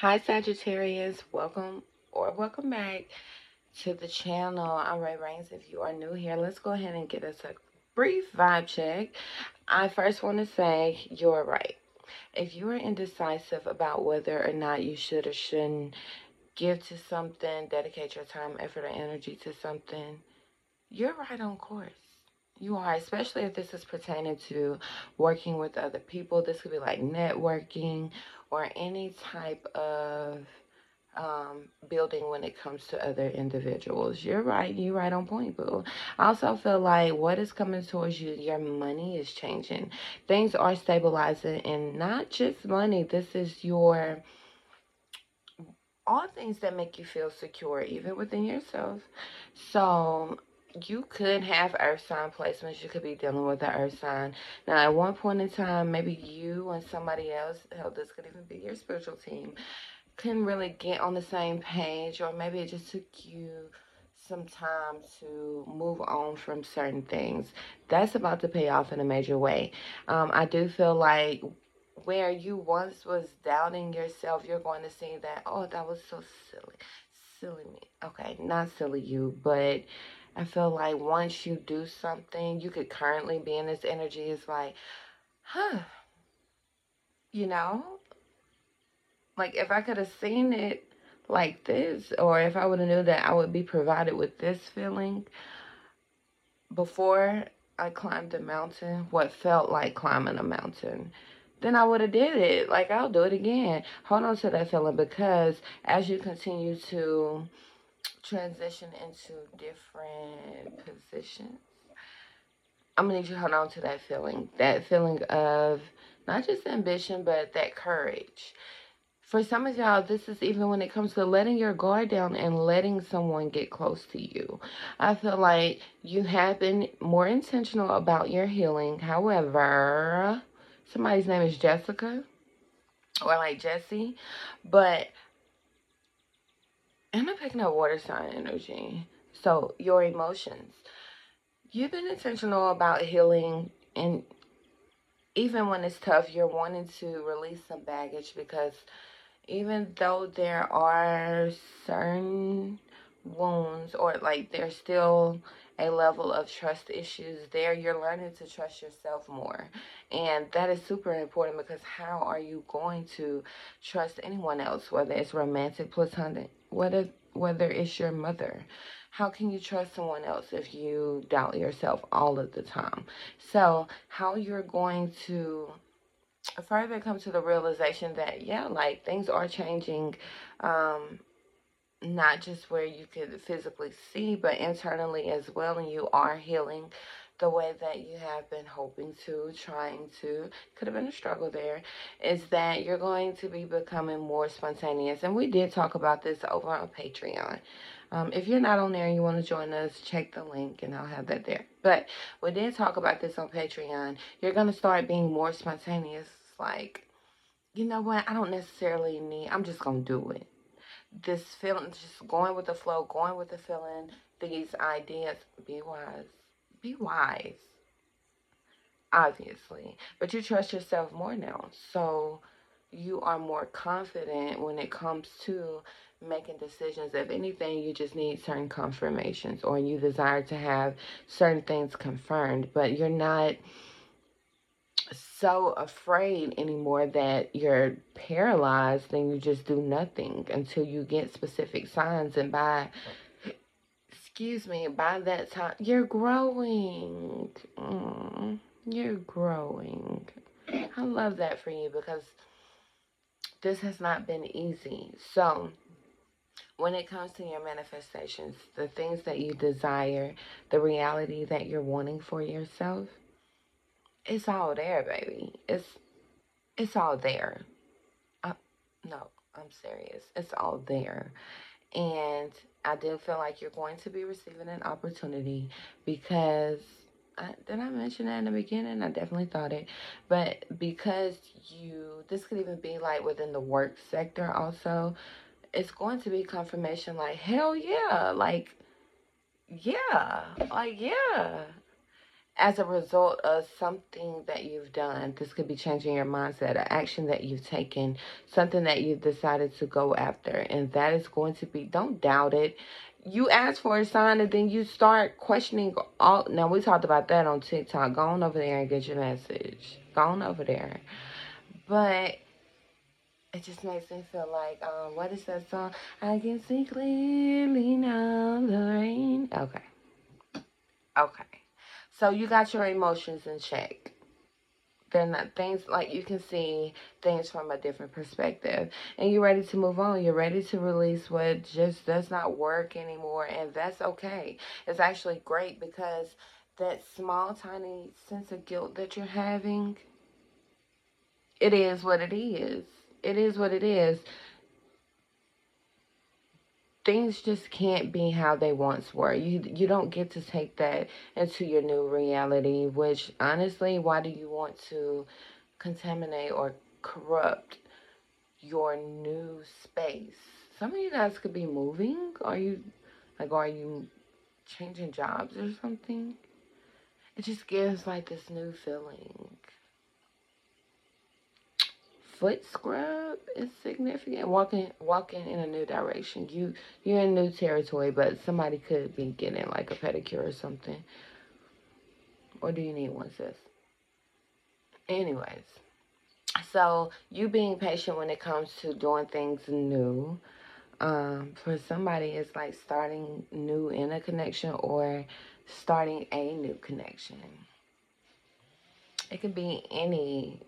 Hi Sagittarius, welcome back to the channel. I'm Ray Rains. If you are new here, let's go ahead and get us a brief vibe check. I first want to say you're right. If you are indecisive about whether or not you should or shouldn't give to something, dedicate your time, effort, or energy to something, you're right on course. You are, especially if this is pertaining to working with other people. This could be like networking or any type of building when it comes to other individuals. You're right. You're right on point, boo. I also feel like what is coming towards you, your money is changing. Things are stabilizing, and not just money. This is your all things that make you feel secure, even within yourself. So you could have earth sign placements. You could be dealing with the earth sign. Now, at one point in time, maybe you and somebody else, hell, this could even be your spiritual team, couldn't really get on the same page, or maybe it just took you some time to move on from certain things. That's about to pay off in a major way. I do feel like where you once was doubting yourself, you're going to see that, oh, that was so silly. Silly me. Okay, not silly you, but I feel like once you do something, you could currently be in this energy. It's like, huh, you know? Like, if I could have seen it like this, or if I would have knew that I would be provided with this feeling before I climbed a mountain, what felt like climbing a mountain, then I would have did it. Like, I'll do it again. Hold on to that feeling, because as you continue to transition into different positions, I'm gonna need you to hold on to that feeling of not just ambition, but that courage. For some of y'all, this is even when it comes to letting your guard down and letting someone get close to you. I feel like you have been more intentional about your healing. However, somebody's name is Jessica or like Jesse, but I'm picking up water sign energy. So your emotions. You've been intentional about healing, and even when it's tough, you're wanting to release some baggage, because even though there are certain wounds, or like there's still a level of trust issues there, you're learning to trust yourself more. And that is super important, because how are you going to trust anyone else, whether it's romantic, platonic, whether it's your mother? How can you trust someone else if you doubt yourself all of the time? So how you're going to further come to the realization that, yeah, like things are changing, not just where you could physically see, but internally as well, and you are healing the way that you have been hoping to, trying to. Could have been a struggle there. Is that you're going to be becoming more spontaneous, and we did talk about this over on Patreon. If you're not on there and you want to join us, check the link and I'll have that there. But we did talk about this on Patreon. You're going to start being more spontaneous. Like, you know what? I don't necessarily need, I'm just going to do it. This feeling, just going with the flow, going with the feeling, these ideas. Be wise. Be wise, obviously. But you trust yourself more now. So you are more confident when it comes to making decisions. If anything, you just need certain confirmations, or you desire to have certain things confirmed, but you're not so afraid anymore that you're paralyzed and you just do nothing until you get specific signs. And by that time, you're growing. You're growing. I love that for you, because this has not been easy. So when it comes to your manifestations, the things that you desire, the reality that you're wanting for yourself, it's all there, baby. It's all there. No, I'm serious. It's all there. And I do feel like you're going to be receiving an opportunity, because did I mention that in the beginning? I definitely thought it. But because this could even be like within the work sector also, it's going to be confirmation like, hell yeah, like, yeah, like, yeah. as a result of something that you've done. This could be changing your mindset, an action that you've taken, something that you've decided to go after. And that is going to be, don't doubt it. You ask for a sign and then you start questioning all. Now, we talked about that on TikTok. Go on over there and get your message. Go on over there. But it just makes me feel like, what is that song? I can see clearly now the rain. Okay. Okay. So you got your emotions in check. They're not things like you can see things from a different perspective. And you're ready to move on. You're ready to release what just does not work anymore. And that's okay. It's actually great because that small, tiny sense of guilt that you're having, it is what it is. It is what it is. Things just can't be how they once were. You don't get to take that into your new reality, which honestly, why do you want to contaminate or corrupt your new space? Some of you guys could be moving. Are you changing jobs or something? It just gives like this new feeling. Foot scrub is significant. Walking in a new direction. You're in new territory, but somebody could be getting like a pedicure or something. Or do you need one, sis? Anyways, so you being patient when it comes to doing things new. For somebody, it's like starting new in a connection or starting a new connection. It could be any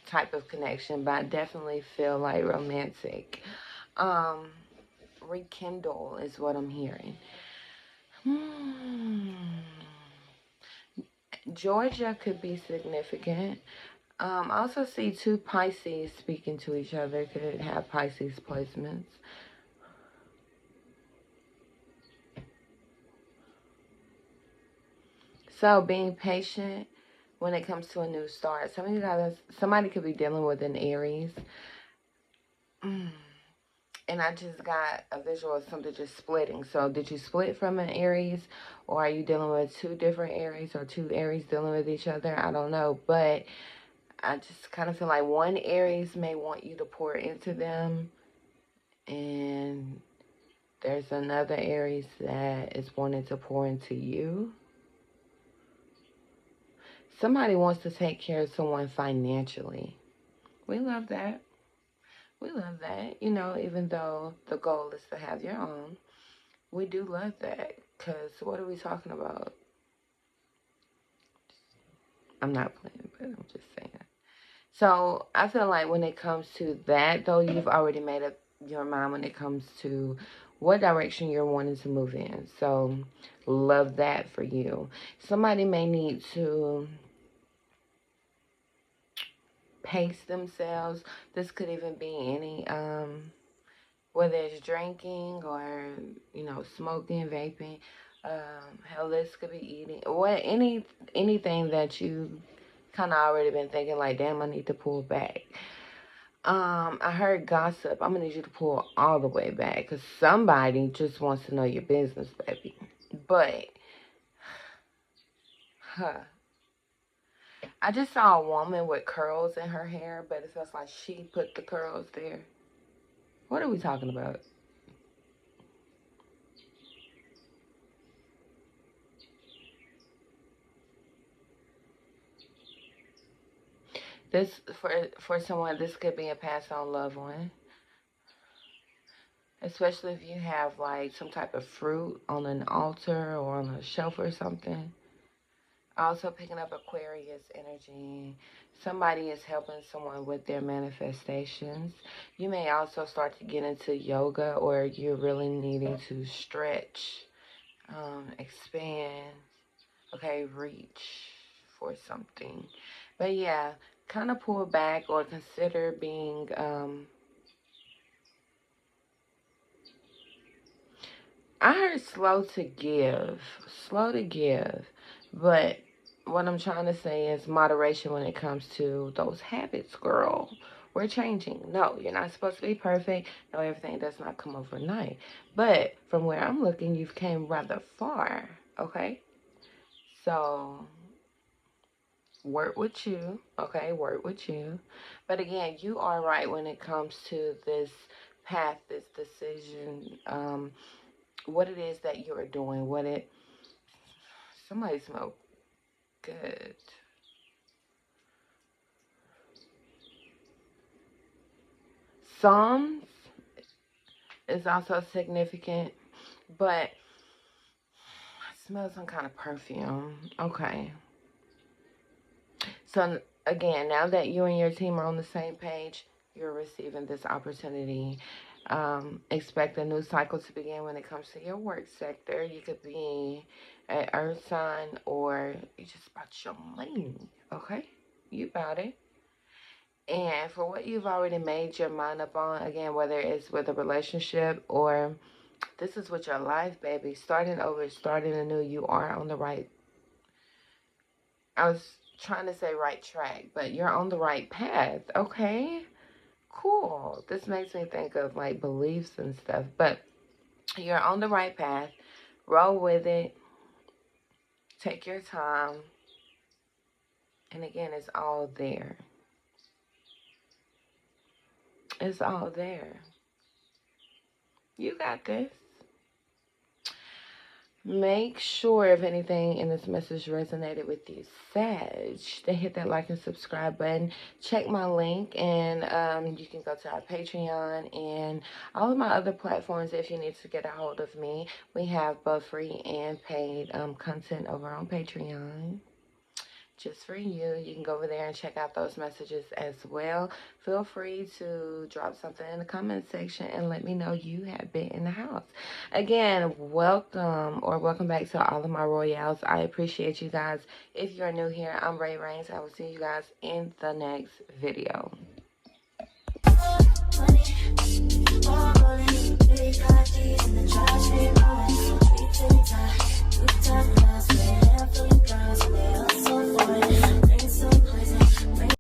type of connection, but I definitely feel like romantic. Um, Rekindle is what I'm hearing. Georgia could be significant. I also see two Pisces speaking to each other. Could have Pisces placements. So being patient when it comes to a new start. Some of you guys, somebody could be dealing with an Aries. And I just got a visual of something just splitting. So did you split from an Aries, or are you dealing with two different Aries, or two Aries dealing with each other? I don't know, but I just kind of feel like one Aries may want you to pour into them, and there's another Aries that is wanting to pour into you. Somebody wants to take care of someone financially. We love that. We love that. You know, even though the goal is to have your own, we do love that. Because what are we talking about? I'm not playing, but I'm just saying. So I feel like when it comes to that, though, you've already made up your mind when it comes to what direction you're wanting to move in. So love that for you. Somebody may need to pace themselves. This could even be any whether it's drinking or, you know, smoking, vaping, hell, this could be eating, anything that you kind of already been thinking like, damn, I need to pull back. I heard gossip. I'm gonna need you to pull all the way back because somebody just wants to know your business, baby. But, I just saw a woman with curls in her hair, but it feels like she put the curls there. What are we talking about? This for someone, this could be a passed on loved one, especially if you have like some type of fruit on an altar or on a shelf or something. Also picking up Aquarius energy. Somebody is helping someone with their manifestations. You may also start to get into yoga, or you're really needing to stretch, expand, okay, reach for something. But yeah, kind of pull back or consider being, I heard slow to give, but what I'm trying to say is moderation when it comes to those habits, girl. We're changing. No, you're not supposed to be perfect. No, everything does not come overnight. But from where I'm looking, you've came rather far, okay? So work with you, okay? Work with you. But again, you are right when it comes to this path, this decision, what it is that you're doing, somebody smoke good. Psalms is also significant, but I smell some kind of perfume. Okay. So again, now that you and your team are on the same page, you're receiving this opportunity. Expect a new cycle to begin when it comes to your work sector. You could be an earth sign, or you just about your money. Okay, you about it. And for what you've already made your mind up on, again, whether it's with a relationship or this is with your life, baby, starting over, starting anew, you are on the right. I was trying to say right track, but you're on the right path. Okay, cool. This makes me think of like beliefs and stuff, but you're on the right path. Roll with it. Take your time. And again, it's all there. It's all there. You got this. Make sure, if anything in this message resonated with you, Sag, to hit that like and subscribe button. Check my link, and you can go to our Patreon and all of my other platforms if you need to get a hold of me. We have both free and paid content over on Patreon. Just for you. You can go over there and check out those messages as well. Feel free to drop something in the comment section and let me know you have been in the house. Again, welcome back to all of my royals. I appreciate you guys. If you're new here, I'm Ray Rains. I will see you guys in the next video.